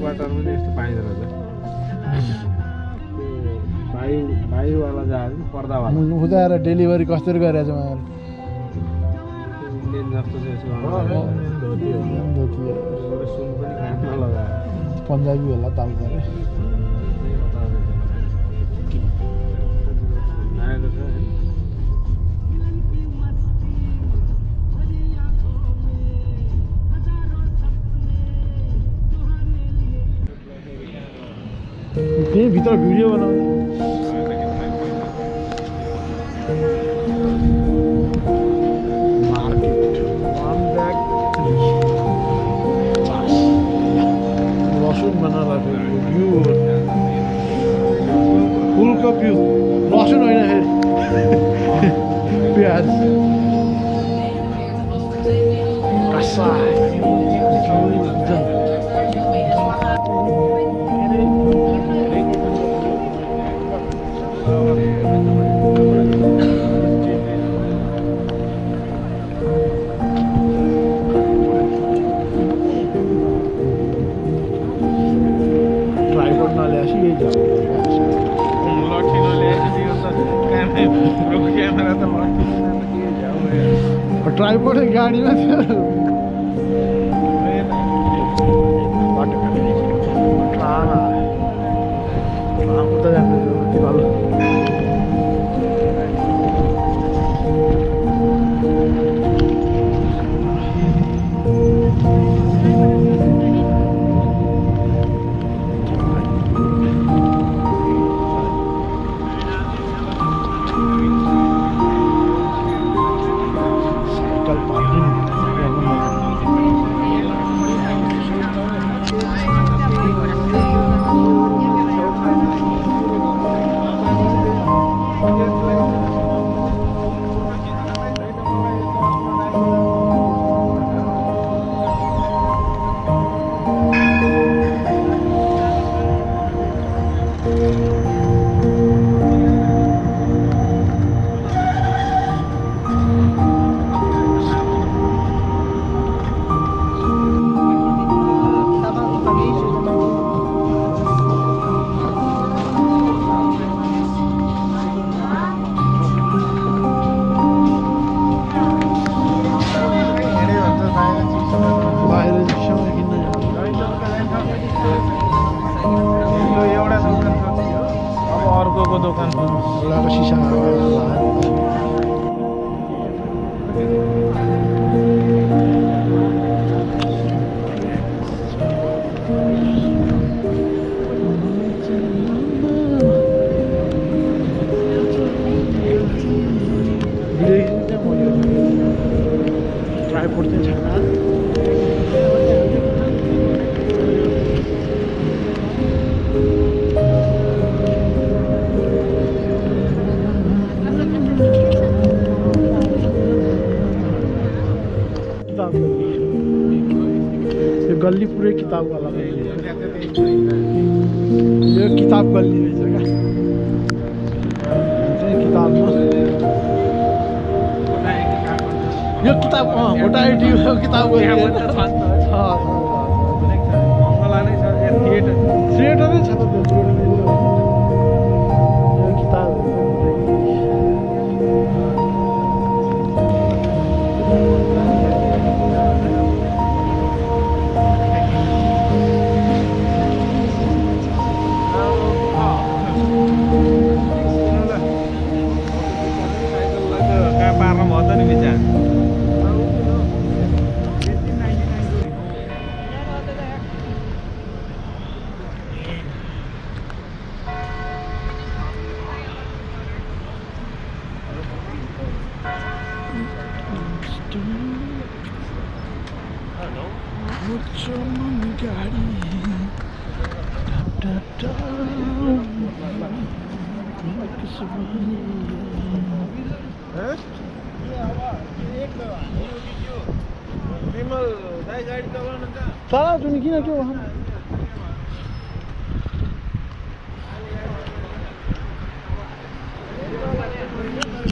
quarter पनि यस्तो पाइँदैन रहेछ वाला जहाज पर्दावाला उताएर डेलिभरी कसरी गरेछ उहाँहरू इन्डियन जस्तो सुन पनि कानमा लगाएर पन्जाबी होला ताल गरे आएको छ त्यही भित्र भिडियो बनाउने फुलको बिउ लसुन होइन फेरि प्याज कसाई ट्राइपोड गाडीमा थियो गल्ली पुरै किताब वाला यो किताब गल्ली रहेछ क्या किताबमा यो किताब भोटाइटी किताब थिएटरै छ त किताब चला तुम्ही किन त्यो